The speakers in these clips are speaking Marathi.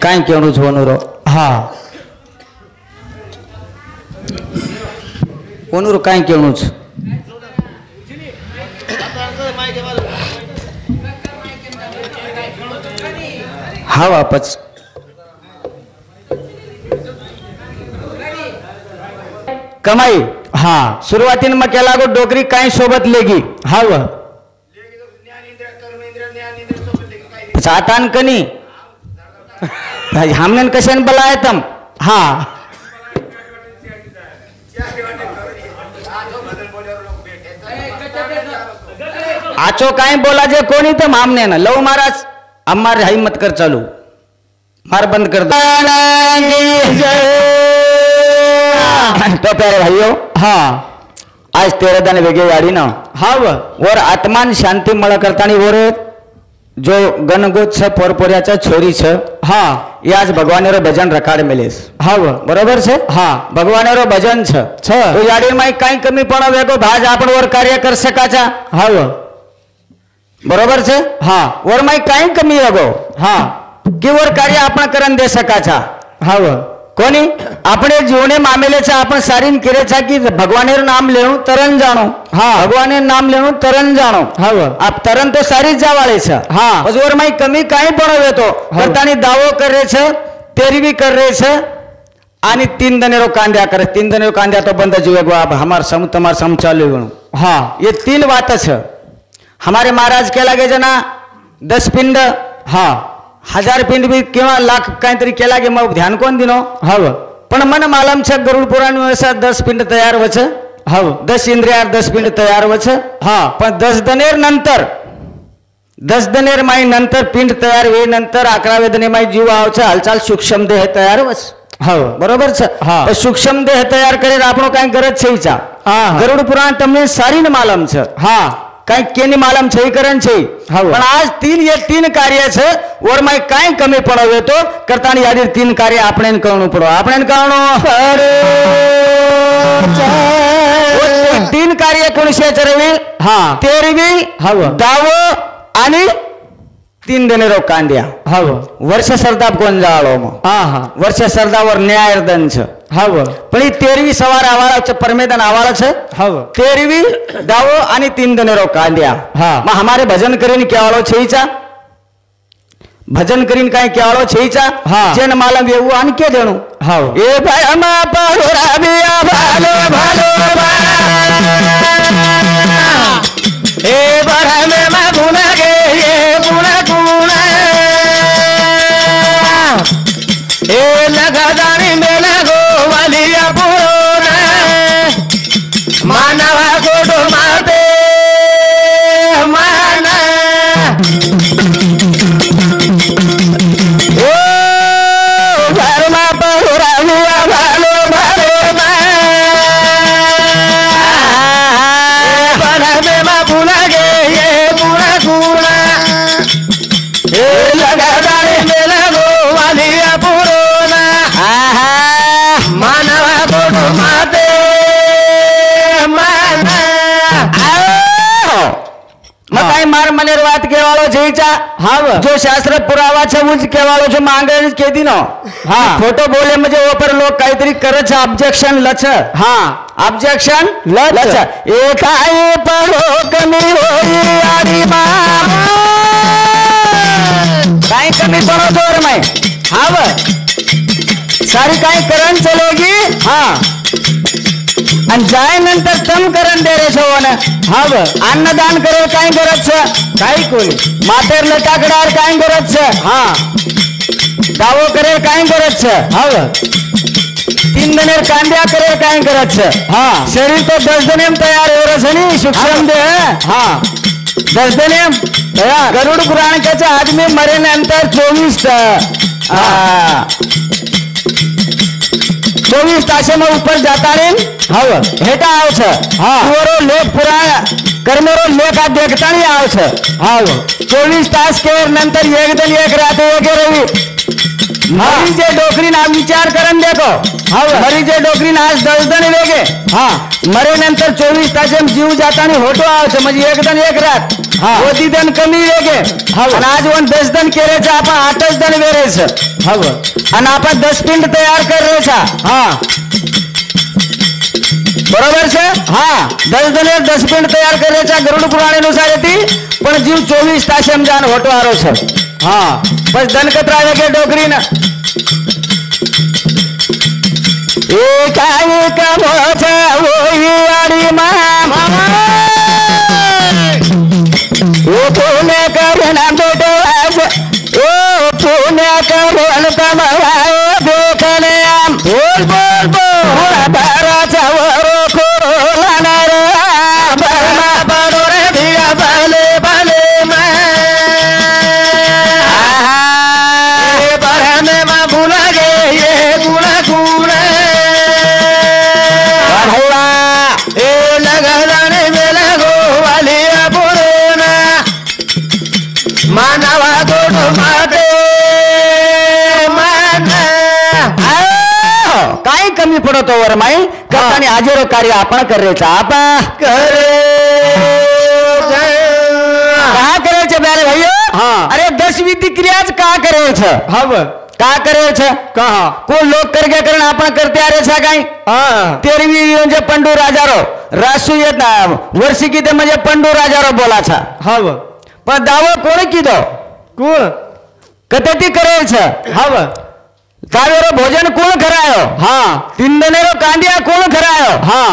કાઈ કેણું છે ઓનુરો? હા ઓનુરો કાઈ કેણું છે? હા વાપસ कमाई हाँ सुरुवातीन मग केला गो डोकरी काही सोबत लेगी हाव सातान कनी हमने कशाने बोलाय तम हाँ आचो काही बोला जे कोणी तर हमने ना लव महाराज हमारे हाई मत कर चालू मार बंद कर दो तो प्यारे भाइयों हाँ आज 13 दिन वेगे गाड़ी ना हाव और आत्मान शांति मळ करतानी और जो गणगोत छ पोरपोऱ्याचा छोरी छ हाँ ये आज भगवानेरो भजन रखाड मेलेस हाव बरोबर छे हाँ भगवानेरो भजन छ तो गाड़ी में काही कमी पण वेगो भाज आपण वर कार्य कर सकाचा हाव बरोबर छे हाँ वर में काही कमी वेगो हाँ की वर कार्य आपण करण दे सकाचा हाव कोणी આપણે જીવને મામેલે છે आपण સારીન કરે છે કે ભગવાનેર નામ લેણું તરણ જાણો હા ભગવાનેર નામ લેણું તરણ જાણો હાવ આપ તરણ તો સારી જ જાવાળે છે હા પછી ઓર માં કમી કાઈ પણ હવે તો પોતાની દાવો કરે છે તેરવી કરે છે આની 3 દનેરો કાંદ્યા કરે 3 દનેરો કાંદ્યા તો બંધ જીવે ગો आप हमार सम तमार सम चालू गणो हाँ ये 3 बात છે हमारे महाराज के लागे जना 10 पिंड हाँ 1000 पिंड भी किंवा लाख काहीतरी केला गे मग ध्यान कोण दिनो हाव पण मन मालम छे गरुड पुराण असा 10 पिंड तयार वच हाव 10 इंद्रिया 10 पिंड तयार वच हाँ पण 10 दनेर नंतर 10 दनेर माई नंतर पिंड तयार वे नंतर 11 दने माई जीव आवचे हालचाल सूक्ष्म देह तयार वच हाव बरोबर छे हाँ तो सूक्ष्म देह तयार करे आपणो काई गरज छे ईचा हाँ गरुड पुराण तमने सारी न मालम छे हाँ काही केनी मालम छे करण छे पण आज 3 कार्य छे और माई काई कमी पड़वे तो करतानी यादी 3 कार्य आपणे करनु पड़ो आपणे करनो अरे 3 कार्य कोणशे चरवी हाँ तेरवी हाव दावो आणि 3 दनेरो कांद्या हाव वर्ष सरदार कोण जाळो मग हाँ हाँ वर्ष सरदावर न्यायर्दन छ हाव पण 13वी सवार आवाळा छ परमेदन आवाळा छ हाव 13वी दावो आणि 3 दनेरो कांद्या हाँ मग हमारे भजन करीन केवाळो छईचा भजन करीन काय केवाळो छईचा हाँ जेन मालम येऊ आणि के देणू हाव ए भाई अमा पाडोरा बिया भालो भालो ए बरा में मा गुना गे ये गुना गुना ए लगादारी में लगो वालिया पुरोना मानवा गोडो माते माना ओ भरमा पहुरा हुआ भालो भालो बना में मा बुला गे ये बुला गुना ए लगादारी में लगो वालिया पुरोना मानवा गोडो माते माना मग काय मार मनेर वात केवाळो छईचा हाव जो शास्त्र पुरावा छ मुझ केवाळो छ मांगे के दिनो हां खोटो बोले म्हणजे ओपर लोक काहीतरी करच ऑब्जेक्शन लच हां ऑब्जेक्शन लच ए काय पडो कमी होई आडी मा काय कमी पडो जोर में हाव सारी काय करण चलेगी हां आणि जाय नंतर तम करण दे रे सोवन हाव अन्नदान करे काय गरज छ काय कोणी मातेर लटाकडार काय गरज छ हां दावो करे काय गरज छ हाव 3 दनेर कांद्या करे काय गरज छ हां शरीर तो 10 दनेम तयार हो रसनी सूक्ष्म दे हां 10 दनेम तयार गरुड पुराण के आदमी मरे नंतर 24 तासे में ऊपर जाता रे हाव हेटा आव छ हां पूरो लेख पुराण कर्मरो लेख आ देखता नहीं आव छ हाव 24 तास के नंतर एक दिन एक रात एक रवि मरी जे डोकरी ना विचार करन देखो हाव मरी जे डोकरी ना आज 10 दिन वेगे हां मरे नंतर 24 तास में जीव जाता नहीं होटो आव छ म्हणजे एक दिन एक रात वो दन कमी वेगे आणि आज वन 10 दन केले आपण 8च दन वेरेच आणि आपण 10 पिंड तयार करायचा बरोबर છે હા 10 દને 10 પિંડ તૈયાર કરે છે ગરુડ પુરાણ અનુસાર હતી પણ જીવ 24 તાસ એમ જાન હોટવારો છે હા બસ ધન કતરાવે કે ડોકરી ને એકાઈ કમો છે ઓઈ આડી મામા ઓ પુણે કરે ના બેટો આજ ઓ પુણે કરે તમારા દેખને આમ બોલ બોલ બોલ તારા ચાવરો कमी पडतो वर माई करतानी हाजेरो कार्य आपण करायचं आपा करे का करायचं प्यारे भाइयो अरे 10 विधि क्रियाच का करायचं हव का करायचं का कोण लोक करगे करण आपण करते अरे सा काही 13वी म्हणजे पंडू राजारो रासू येत ना वर्षी किती म्हणजे पंडू राजारो बोलाचा हव पण दावा कोण कीधो कोण कतेती करायचं हव तावेरो भोजन कोण करायो हाँ 3 दनेरो कांडिया कोण करायो हाँ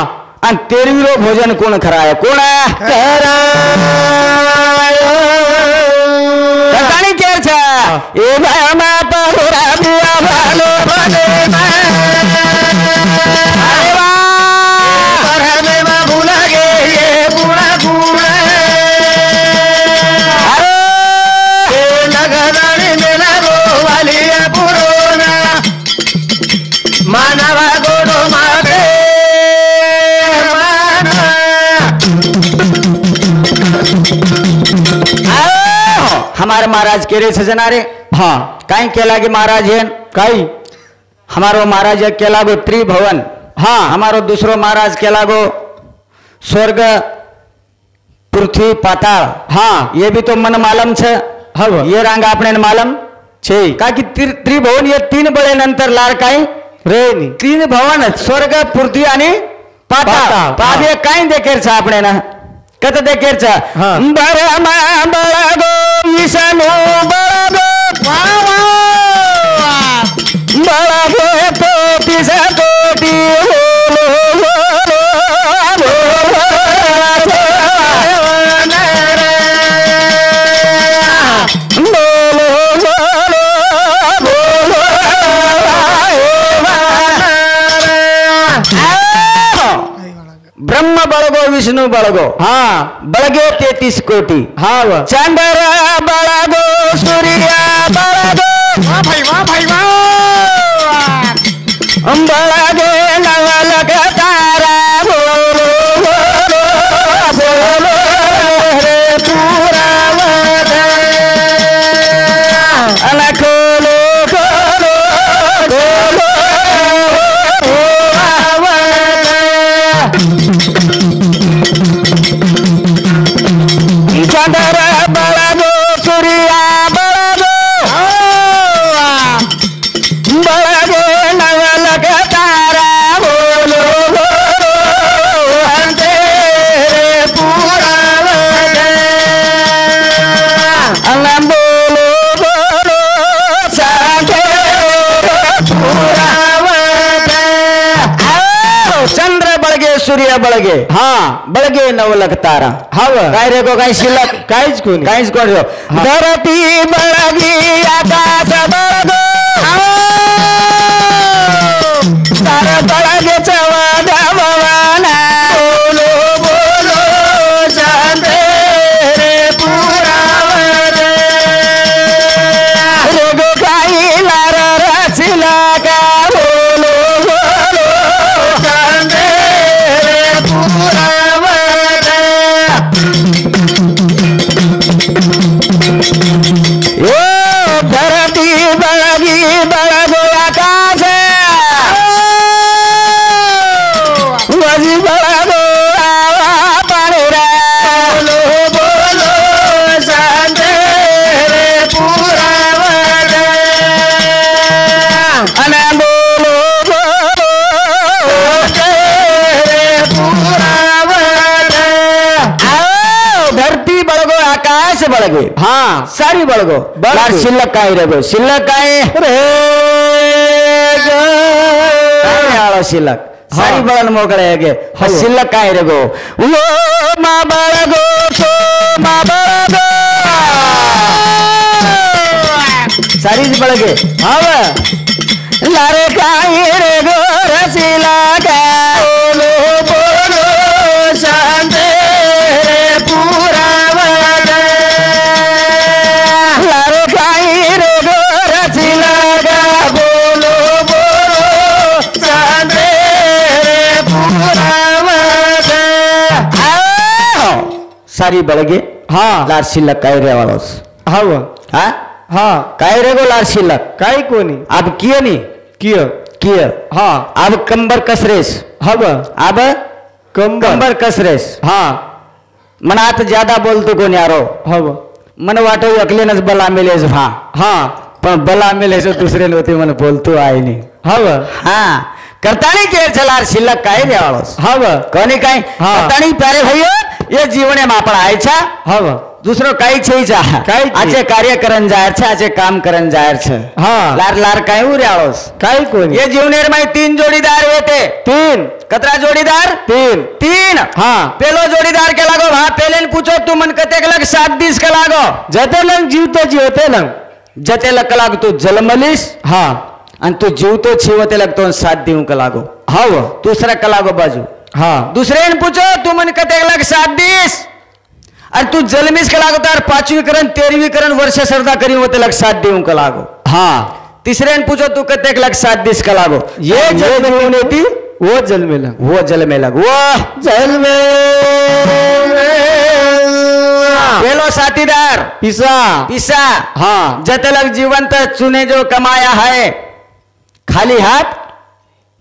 आणि 13वीरो भोजन कोण करायो कोण करायो कतानी केर छ ए भामा पहुरा बिया भालो बने अरे वाह परमे मा भूला गे ये बुढ़ा बुढ़ा अरे ए नगदानी मेला गो वालिया पुरोना मानवा गोडो माटे माना हमारे महाराज केरे सजना रे हाँ काई केला के महाराज है काई हमारो महाराज केला गो त्रिभुवन हाँ हमारो दूसरो महाराज केला गो स्वर्ग पृथ्वी पाताल हाँ ये भी तो मन मालूम छे हव ये रंग आपने मालूम छे का कि त्रिभुवन ये 3 बळे नंतर लार काई रे 3 भवन स्वर्ग पृथ्वी आणि पाताळ पावे काई देखेर छ आपने ना कत देखेर छ बरमा बळगो ईशानो बळगो बळगो कोटी स कोटी ब्रह्म बळगो विष्णु बळगो हाँ बळगे 33 कोटी हाँ चंद्र बळगो सूर्य बळगो वाह भाई बळगे नवलख तारा बोलो बोलो बोलो रे पूरा खोलो खोलो खोलो चंद्र बळगो सूर्य बळगो बळगे नवलख तारा बोलो बोलो अंधेरे पूरा बोलो बोलो साथे पूरा चंद्र बळगे सूर्य बळगे हाँ बळगे नवलख तारा हव काय रे को काय शिल्लक काहीच कोणी काहीच कोण धरती बळगी आकाश बळगो तारा बळगे चवदा भवाना बोलो बोलो चांदे रे पूरा रे गो काही लार रचिला का बोलो बोलो चांदे रे पूरा ओ धरती बळगी बळगो आकाश वजी बळगो आवा पाणी रे बोलो बोलो बळगे हा सारी बळगो लार शिल्लक काय रे गो शिल्लक काय रे ग शिल्लक सारी बळन मोकळे गे शिल्लक काय रे गो ओ मा बळगो तो मा बळगो सारीच बळगे हाव लारे काय रे गो रसिला काय बोलो बोलो शांते रे पुरावत लारे काय रे गो रसिला गा बोलो बोलो शांते रे पुरावत सारी बळगे हा लार शिल्लक काय रे वाळोस हाव हा हा काय रे गो लार शिल्लक काय कोणी अब किए नहीं किय किए हा अब कंबर कसरेस हब अब कंबर कसरेस हा मन आता ज्यादा बोलतो कोण यारो हब मन वाटो एकलेनच बला मिलेस हा हा पण बला मिलेस दुसरे होते मन बोलतो आहे नाही हब हा करतानी केर चलार शिल्लक काय देवाळोस हब कोणी काय हा. करतानी प्यारे भैया ये जीवने मापण आयछा हब दूसरो कई छई जा काई छई. आचे कार्य करन जायर छे आचे काम करन जायर छे हा लार लार काय उर्याळोस काय कोणी ये जीवनेर में 3 जोड़ीदार होते 3 कतरा जोड़ीदार 3 हा पेलो जोड़ीदार के लागो वहां पेले ने पूछो तू मन कते लग 7 दिस का लागो जते लंग जीवते जीवते लंग जते लग लाग तू जलमलिस हा आणि तू जीवतो छीवते लगतो 7 दिव का लागो हाव दूसरा का लागो बाजू हा दूसरे ने पूछो तू मन कते लग 7 दिस आणि तू जलमिस का लागो तार 5वीं करण 13वीं करण वर्ष सरदा करी होते लग 7 दिव का लागो हा तीसरे ने पूछो तू कते लग 7 दिस का लागो ये जल में होती वो जल में लग वो जल में लग वो जल में पेलो साथीदार पिसा हाँ जते लग जीवंत चुने जो कमाया है खाली हाथ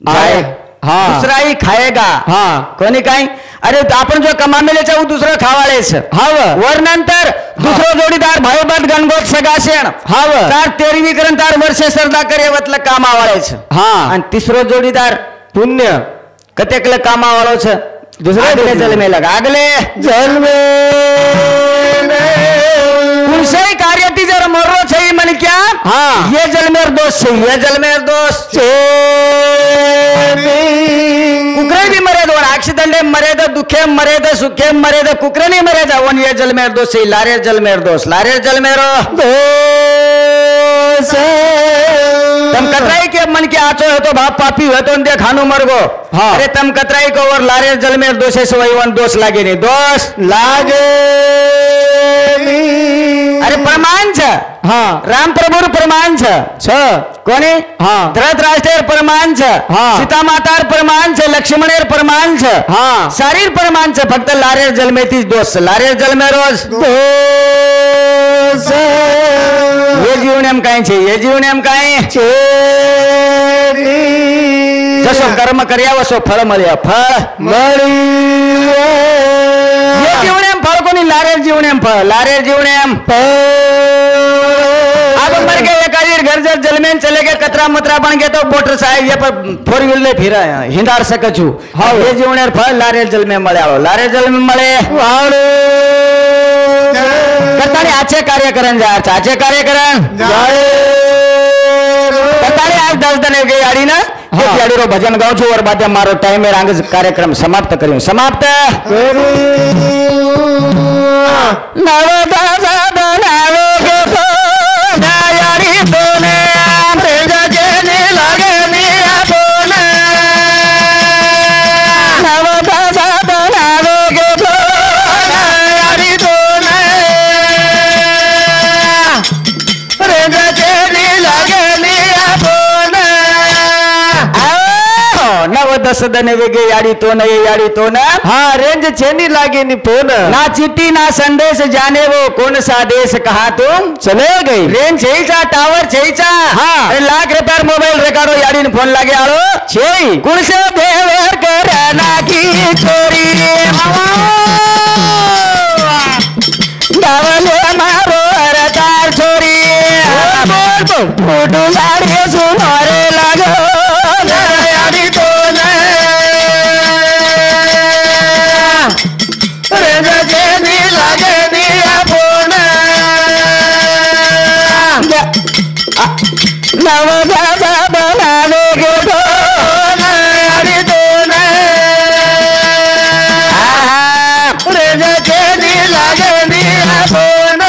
जाए हाँ दूसरा ही खाएगा हाँ कोणी काय अरे आपण जो कमामेले चाहू दुसरं खावाळेच हाव वर नंतर दुसरो जोडीदार भाईबंद गणगोत सगाशेण हाव तार 13वीं करण तार वर्ष सरदा करे वतलं कामावाळेच हा आणि तिसरो जोडीदार पुण्य कतेकलं कामावाळोच दुसरे आगले जल में लगा आगले जल में कुणसई कार्य ती जर मरो छई मन क्या हाँ ये जलमेर दोष छई ये जलमेर दोष कुकरे भी मरे दो आक्सीडेंटे मरे दो दुखे मरे दो सुखे मरे दो कुकरे नहीं मरे जा वन ये जलमेर दोष छई लारे जलमेर दोष लारे जलमेरो दोष तम कतराई के मन के आचो है तो बाप पापी है तो दे खानो मर गो हाँ अरे तम कतराई को और लारे जलमेर दोष है सो वन दोष लागे नहीं दोष लागे अरे प्रमाण छ हाँ राम प्रभु प्रमाण छ कोणी हाँ धृतराष्ट्रेर प्रमाण छ हाँ सीता मातार प्रमाण छ लक्ष्मणेर प्रमाण छ हाँ शारीर प्रमाण छ फक्त लारेर जलमेतीच दोष लारेर जलमे रोज दोष ये जीवनेम काय छे ये जीवनेम काय जसो कर्म कर्या वसो फळ मळ्या फळ ये जीवनेम फळ कोणी लारेर जीवनेम फळ लारेर जीवनेम अब मर गए एक आदमी घर जर जलमेन चले गए कतरा मतरा बन गए तो मोटर साहब ये पर 4 व्हीलर ले फिरा हिंदार सकछु हाँ ये जीवनेर फळ लारेर जलमे मळ्यालो लारेर जलमे मळे करतानी आचे कार्य करन जाय आचे कार्य करन जाय करतानी आज 10 दिन गई आड़ी ना एक आड़ी रो भजन गाऊं छु और बाद मारो टाइम में रांग कार्यक्रम समाप्त करियो समाप्त नव दास बनावे के तो यारी तोने जगे ने लगे मिया तोने नव दास बनावे के तो यारी तोने जगे ने लगे मिया तोने नव दस दने वेगे याडी तो न हाँ रेंज चेनी लागे नी फोन ना चिट्ठी ना संदेश जाने वो कौन सा देश कहा तुम चले गई रेंज छईचा टावर छईचा हाँ अरे लाख रुपया मोबाइल रेकारो याडी ने फोन लागे आलो छई कुण से देवर करना की चोरी गावले मारो तार छोरी फोटो लाड़े सुनारे लागो याडी तो लगे नी फोन नवजाचा बनावे गे दोन आणि दोन रेजाचे नी लागणी आपण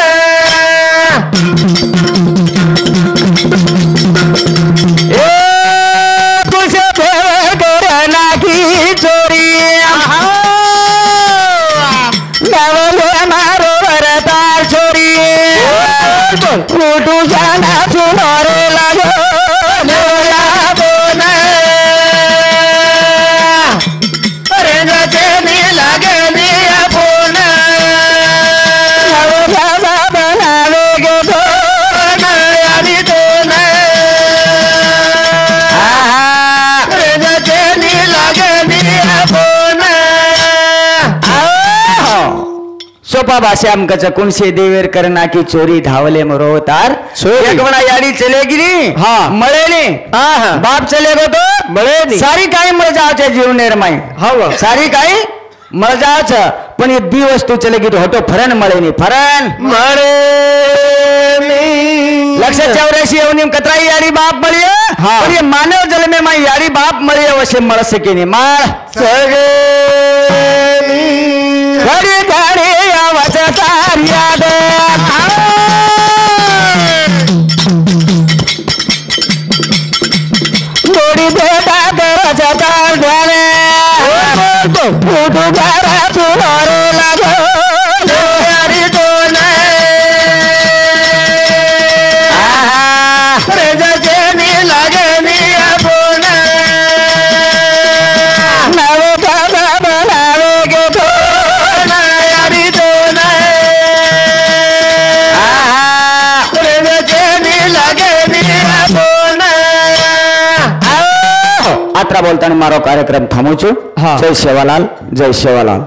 कुछ करना की चोरी नवले मारो वरतार छोरी कुटू जाना सुनोरे लागो बोन रेजाचे नी लागणी आपण नवजाचा बनावे गे दोन आणि दोन रेजाचे नी लागणी आपण सोपा भाषा आमकाच्या कुणसे देवेर करना की चोरी धावले मरोतार एक बड़ा यारी चले गिरी हाँ मळे ने बाप चले गो तो मळे नी सारी काही मळ जावच्या जीव निर्माय हव सारी काही मळ जावच पण ये दी वस्तू चले गी तो हटो फरन मळे नी फरन मळे लक्ष 84 येऊन कतराई यारी बाप मळी हाँ। पण ये मानव जल में माई यारी बाप मळी अवश्य मळ सके नी माळ सगे घडी घडी आवाज तार याद गोडी बेटा दरजा तार ध्याने फुटू घरा चुनारे लागो यारी दोन रेजाचे नी लागणी आपण नवजाचा बनावे गे दोन यारी दोन रेजाचे नी लागणी आपण आत्रा बोलताना मारो कार्यक्रम थांबू છું હા. જય સેવાલાલ જય સેવાલાલ